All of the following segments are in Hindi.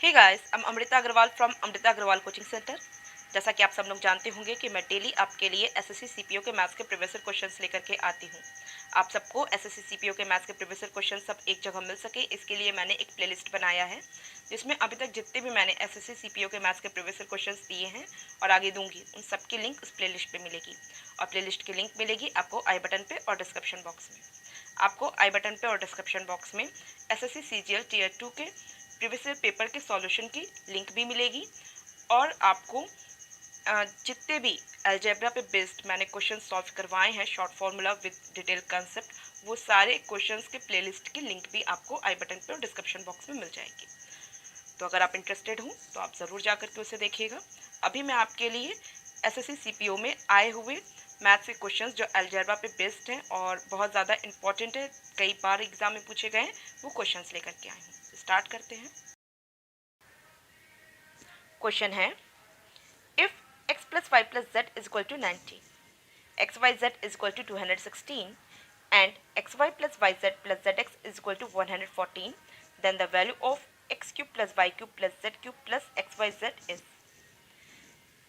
Hey guys, I am Amrita Agarwal from Amrita Agarwal coaching centre. जैसा कि आप सब लोग जानते होंगे कि मैं डेली आपके लिए एसएससी सीपीओ के मैथ्स के प्रीवियस ईयर क्वेश्चंस लेकर के आती हूँ। आप सबको एसएससी सीपीओ के मैथ्स के प्रीवियस ईयर क्वेश्चन सब एक जगह मिल सके, इसके लिए मैंने एक प्लेलिस्ट बनाया है जिसमें अभी तक जितने भी मैंने एसएससी सीपीओ के मैथ्स के प्रीवियस ईयर क्वेश्चंस दिए हैं और आगे दूंगी, उन सबकी लिंक उस प्लेलिस्ट पे मिलेगी। और प्लेलिस्ट की लिंक मिलेगी आपको आई बटन पे और डिस्क्रिप्शन बॉक्स में। आपको आई बटन पे और डिस्क्रिप्शन बॉक्स में एसएससी सीजीएल टीयर 2 के प्रीवियस ईयर पेपर के सॉल्यूशन की लिंक भी मिलेगी। और आपको जितने भी अलजेब्रा पे बेस्ड मैंने क्वेश्चन सॉल्व करवाए हैं short formula with detail concept, वो सारे क्वेश्चंस के प्लेलिस्ट की लिंक भी आपको आई बटन पे और डिस्क्रिप्शन बॉक्स में मिल जाएगी। तो अगर आप इंटरेस्टेड हो तो आप ज़रूर जा कर के उसे देखिएगा। अभी मैं आपके लिए एसएससी सीपीओ में आए हुए मैथ्स के क्वेश्चंस जो अलजेब्रा पे बेस्ड हैं और बहुत ज़्यादा इंपॉर्टेंट है, कई बार एग्जाम में पूछे गए हैं, वो क्वेश्चंस लेकर के आई हूँ। स्टार्ट करते हैं। क्वेश्चन है, if x plus y plus z is equal to 90, xyz is equal to 216 and xy plus yz plus zx is equal to 114, then the value of x cube plus y cube plus z cube plus xyz is।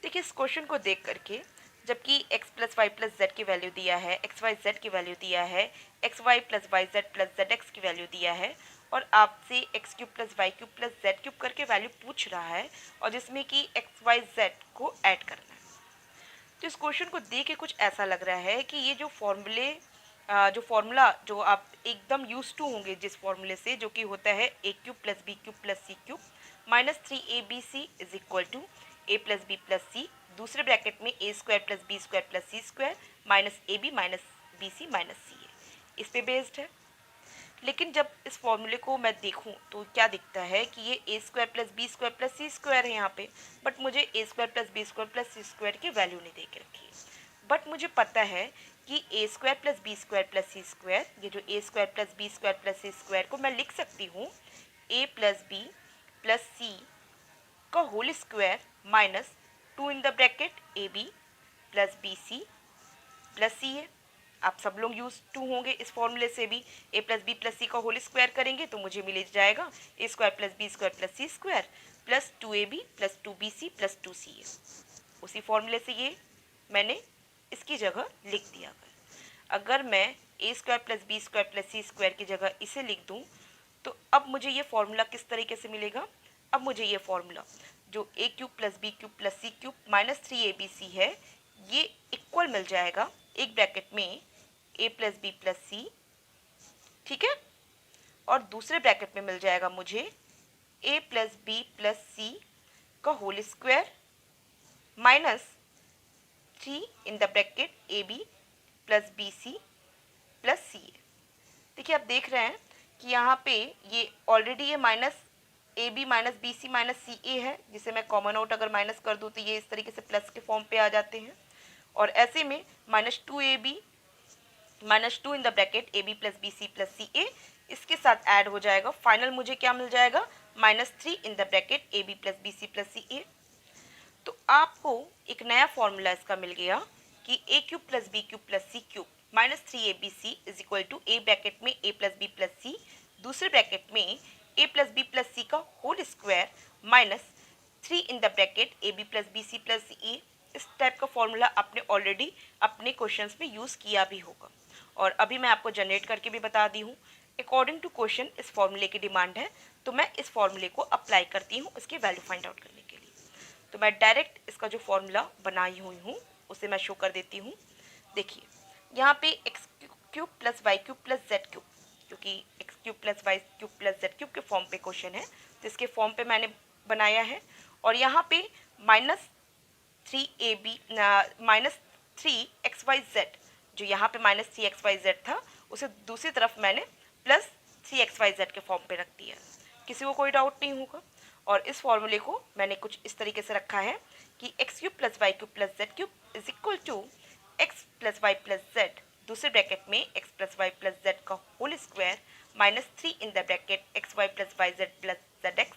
देखिए, इस क्वेश्चन को देख करके जबकि x plus Y plus Z की वैल्यू दिया है, एक्स वाई जेड की वैल्यू दिया है, X Y plus Y Z plus Z X की वैल्यू दिया है और आपसे X cube plus Y cube plus Z cube करके वैल्यू पूछ रहा है और जिसमें कि एक्स वाई जेड को ऐड करना है। तो इस क्वेश्चन को देख के कुछ ऐसा लग रहा है कि ये जो फॉर्मूला जो आप एकदम यूज टू होंगे जिस फॉर्मूले से, जो कि होता है A cube plus B cube plus C cube minus 3ab is equal to A plus B plus C, दूसरे ब्रैकेट में A square plus B square plus C square minus A B minus B C minus C है, इस पे बेस्ड है। लेकिन जब इस फॉर्मूले को मैं देखूं तो क्या दिखता है कि ये A square plus B square plus C square है यहाँ पे, बट मुझे A square plus B square plus C square की वैल्यू नहीं दे के रखी है। बट मुझे पता है कि A square plus B square plus C square, ये जो A square plus B square plus C square को मैं लिख सकती हूँ A plus B plus C का whole square minus 2 in the bracket A B plus B C plus C है। आप सब लोग यूज टू होंगे इस फॉर्मूले से भी, A plus B plus C का होल स्क्वायर करेंगे तो मुझे मिल जाएगा A square plus B square plus C square plus 2ab plus 2bc plus 2ca। उसी फॉर्मूले से ये मैंने इसकी जगह लिख दिया। अगर मैं A square plus B square plus C square की जगह इसे लिख दूँ तो अब मुझे ये फॉर्मूला किस तरीके से मिलेगा। अब मुझे ये फॉर्मूला जो A cube plus B cube plus C cube minus 3abc है, ये इक्वल मिल जाएगा एक ब्रैकेट में A plus B plus C, ठीक है, और दूसरे ब्रैकेट में मिल जाएगा मुझे A plus B plus C का whole square minus 3 in the bracket A B plus B C plus C. देखिए, आप देख रहे हैं कि यहाँ पे ये ऑलरेडी ये minus A B minus B C minus C A है, जिसे मैं कॉमन आउट अगर माइनस कर दूँ तो ये इस तरीके से प्लस के फॉर्म पे आ जाते हैं। और ऐसे में minus 2ab minus 2 in the bracket A B plus B C plus C A इसके साथ ऐड हो जाएगा। फाइनल मुझे क्या मिल जाएगा, minus 3 in the bracket A B plus B C plus C ए। तो आपको एक नया फॉर्मूला इसका मिल गया कि ए cube plus B cube plus C cube minus 3abc is equal to A bracket में A plus B plus C, दूसरे ब्रैकेट में A plus B plus C का whole square minus 3 in the bracket A B plus B C plus सी। इस टाइप का फॉर्मूला आपने ऑलरेडी अपने क्वेश्चंस में यूज़ किया भी होगा और अभी मैं आपको जनरेट करके भी बता दी हूँ। अकॉर्डिंग टू क्वेश्चन इस फॉर्मूले की डिमांड है तो मैं इस फॉर्मूले को अप्लाई करती हूँ उसकी वैल्यू फाइंड आउट करने के लिए। तो मैं डायरेक्ट इसका जो फॉर्मूला बनाई हुई हूँ उसे मैं शो कर देती हूँ। देखिए, यहाँ पे X cube plus Y cube plus Z cube, क्योंकि X cube plus Y cube plus Z cube के फॉर्म पे क्वेश्चन है तो इसके फॉर्म पे मैंने बनाया है। और यहाँ पे माइनस 3 जो यहाँ पे माइनस 3xyz था उसे दूसरी तरफ मैंने प्लस 3xyz के फॉर्म पे रख दिया। किसी को कोई डाउट नहीं होगा। और इस फॉर्मूले को मैंने कुछ इस तरीके से रखा है कि X cube plus Y cube plus Z cube is equal to X plus Y plus Z, दूसरे ब्रैकेट में X plus Y plus Z का whole square minus 3 in the bracket X Y plus Y Z plus Z X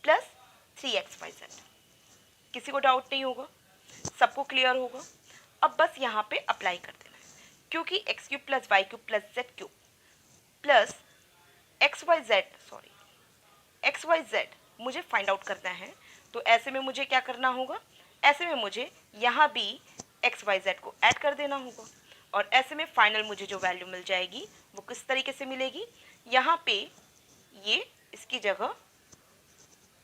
plus 3xyz। किसी को डाउट नहीं होगा, सबको क्लियर होगा। अब बस यहाँ पे अप्लाई कर देना है, क्योंकि X cube plus Y cube plus Z cube plus X Y Z मुझे फाइंड आउट करना है। तो ऐसे में मुझे क्या करना होगा, ऐसे में मुझे यहाँ भी एक्स वाई जेड को ऐड कर देना होगा और ऐसे में फाइनल मुझे जो वैल्यू मिल जाएगी वो किस तरीके से मिलेगी, यहाँ पे ये इसकी जगह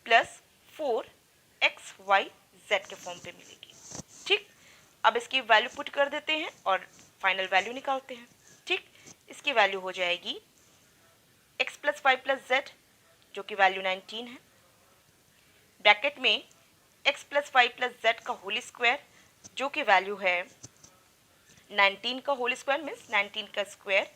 प्लस 4xyz के फॉर्म पे मिलेगी। ठीक, अब इसकी वैल्यू पुट कर देते हैं और फाइनल वैल्यू निकालते हैं। ठीक, इसकी वैल्यू हो जाएगी x plus Y plus Z जो कि वैल्यू 19 है, ब्रैकेट में x plus Y plus Z का होल स्क्वायर जो कि वैल्यू है 19 का होल स्क्वायर मीन्स 19 का square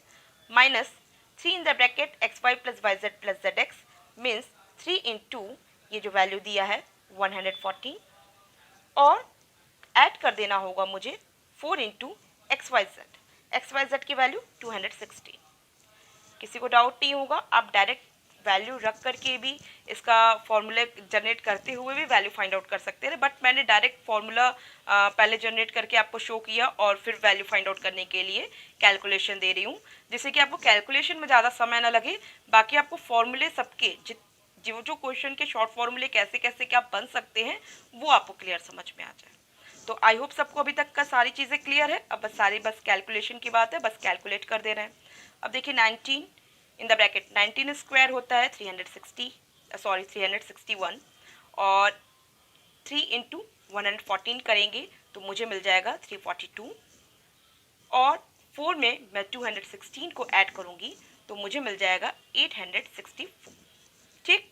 minus 3 in the bracket X Y plus Y Z plus Z X means 3 into ये जो वैल्यू दिया है 140 और ऐड कर देना होगा मुझे 4 इंटू एक्स वाई जेड की वैल्यू 260। किसी को डाउट नहीं होगा, आप डायरेक्ट वैल्यू रख करके भी इसका फॉर्मूले जनरेट करते हुए भी वैल्यू फाइंड आउट कर सकते हैं, बट मैंने डायरेक्ट फॉर्मूला पहले जनरेट करके आपको शो किया और फिर वैल्यू फाइंड आउट करने के लिए कैलकुलेशन दे रही हूँ, जिससे कि आपको कैलकुलेशन में ज़्यादा समय ना लगे। बाकी आपको फॉर्मूले सबके जो क्वेश्चन के शॉर्ट फॉर्मूले कैसे कैसे क्या बन सकते हैं वो आपको क्लियर समझ में आ जाए। तो आई होप सबको अभी तक का सारी चीज़ें क्लियर है। अब बस कैलकुलेशन की बात है, बस कैलकुलेट कर दे रहे हैं। अब देखिए 19 इन द ब्रैकेट 19 स्क्वायर होता है 361 और 3 इंटू 114 करेंगे तो मुझे मिल जाएगा 342 और 4 में मैं 216 को ऐड करूँगी तो मुझे मिल जाएगा 864। ठीक,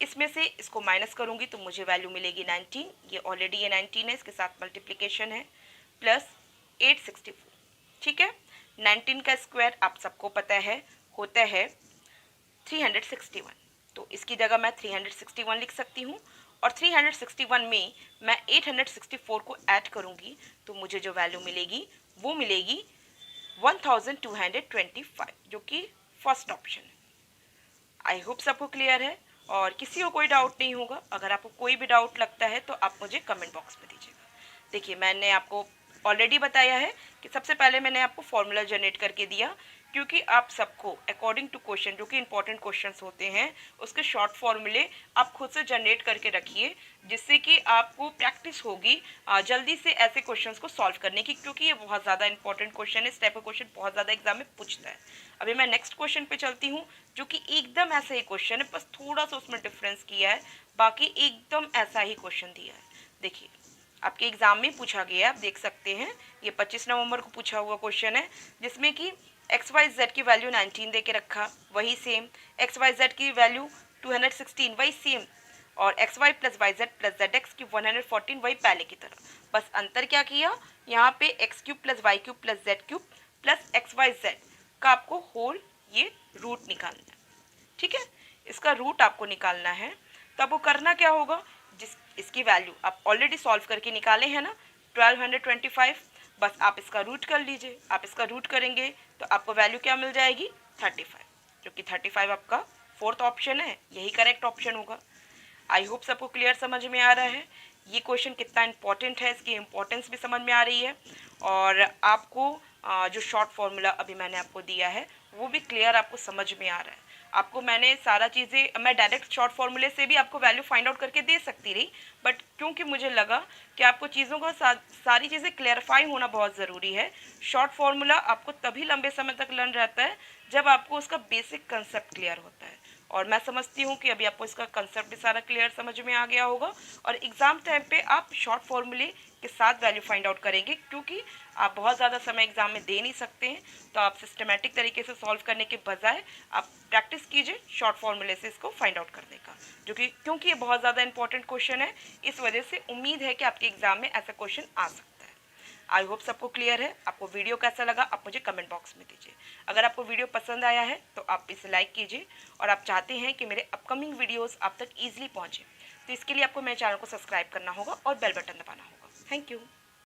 इसमें से इसको माइनस करूँगी तो मुझे वैल्यू मिलेगी 19, ये ऑलरेडी ये 19 है, इसके साथ मल्टीप्लिकेशन है, प्लस 864। ठीक है, 19 का स्क्वायर आप सबको पता है होता है 361, तो इसकी जगह मैं 361 लिख सकती हूँ और 361 में मैं 864 को ऐड करूँगी तो मुझे जो वैल्यू मिलेगी वो मिलेगी 1225 जो कि फर्स्ट ऑप्शन है। आई होप सबको क्लियर है और किसी को कोई डाउट नहीं होगा। अगर आपको कोई भी डाउट लगता है तो आप मुझे कमेंट बॉक्स में दीजिएगा। देखिए मैंने आपको ऑलरेडी बताया है कि सबसे पहले मैंने आपको फॉर्मूला जनरेट करके दिया, क्योंकि आप सबको अकॉर्डिंग टू क्वेश्चन जो कि इंपॉर्टेंट क्वेश्चंस होते हैं उसके शॉर्ट फॉर्मूले आप खुद से जनरेट करके रखिए, जिससे कि आपको प्रैक्टिस होगी जल्दी से ऐसे क्वेश्चंस को सॉल्व करने की, क्योंकि ये बहुत ज़्यादा इंपॉर्टेंट क्वेश्चन है। इस टाइप का क्वेश्चन बहुत ज़्यादा एग्जाम में पूछता है। अभी मैं नेक्स्ट क्वेश्चन पे चलती हूँ जो कि एकदम ऐसा ही क्वेश्चन है, बस थोड़ा सा उसमें डिफरेंस किया है, बाकी एकदम ऐसा ही क्वेश्चन दिया है। देखिए आपके एग्जाम में पूछा गया है, आप देख सकते हैं ये 25 नवंबर को पूछा हुआ क्वेश्चन है, जिसमें कि एक्स वाई जेड की वैल्यू 19 दे के रखा, वही सेम एक्स वाई जेड की वैल्यू 216 वही सेम, और X Y plus Y Z plus Z X की 114 वही पहले की तरह। बस अंतर क्या किया, यहाँ पे X cube plus Y cube plus Z cube plus X Y Z का आपको होल ये रूट निकालना है। ठीक है, इसका रूट आपको निकालना है, तो आपको करना क्या होगा, इसकी वैल्यू आप ऑलरेडी सॉल्व करके निकाले हैं ना 1225, बस आप इसका रूट कर लीजिए। आप इसका रूट करेंगे तो आपको वैल्यू क्या मिल जाएगी 35, जो कि 35 आपका फोर्थ ऑप्शन है, यही करेक्ट ऑप्शन होगा। आई होप सबको क्लियर समझ में आ रहा है। ये क्वेश्चन कितना इंपॉर्टेंट है इसकी इंपॉर्टेंस भी समझ में आ रही है, और आपको जो शॉर्ट फॉर्मूला अभी मैंने आपको दिया है वो भी क्लियर आपको समझ में आ रहा है। आपको मैंने सारा चीज़ें, मैं डायरेक्ट शॉर्ट फॉर्मूले से भी आपको वैल्यू फाइंड आउट करके दे सकती रही, बट क्योंकि मुझे लगा कि आपको चीज़ों का सारी चीज़ें क्लैरिफाई होना बहुत ज़रूरी है। शॉर्ट फॉर्मूला आपको तभी लंबे समय तक लर्न रहता है जब आपको उसका बेसिक कंसेप्ट क्लियर होता है, और मैं समझती हूँ कि अभी आपको इसका कंसेप्ट भी सारा क्लियर समझ में आ गया होगा, और एग्ज़ाम टाइम पे आप शॉर्ट फॉर्मूले के साथ वैल्यू फाइंड आउट करेंगे, क्योंकि आप बहुत ज़्यादा समय एग्जाम में दे नहीं सकते हैं। तो आप सिस्टमेटिक तरीके से सॉल्व करने के बजाय आप प्रैक्टिस कीजिए शॉर्ट फॉर्मूले से इसको फाइंड आउट करने का, जो कि क्योंकि ये बहुत ज़्यादा इंपॉर्टेंट क्वेश्चन है, इस वजह से उम्मीद है कि आपके एग्जाम में ऐसा क्वेश्चन आ सकता है। आई होप सबको क्लियर है। आपको वीडियो कैसा लगा आप मुझे कमेंट बॉक्स में दीजिए। अगर आपको वीडियो पसंद आया है तो आप इसे लाइक कीजिए, और आप चाहते हैं कि मेरे अपकमिंग वीडियोस आप तक ईजिली पहुंचे तो इसके लिए आपको मेरे चैनल को सब्सक्राइब करना होगा और बेल बटन दबाना होगा। Thank you.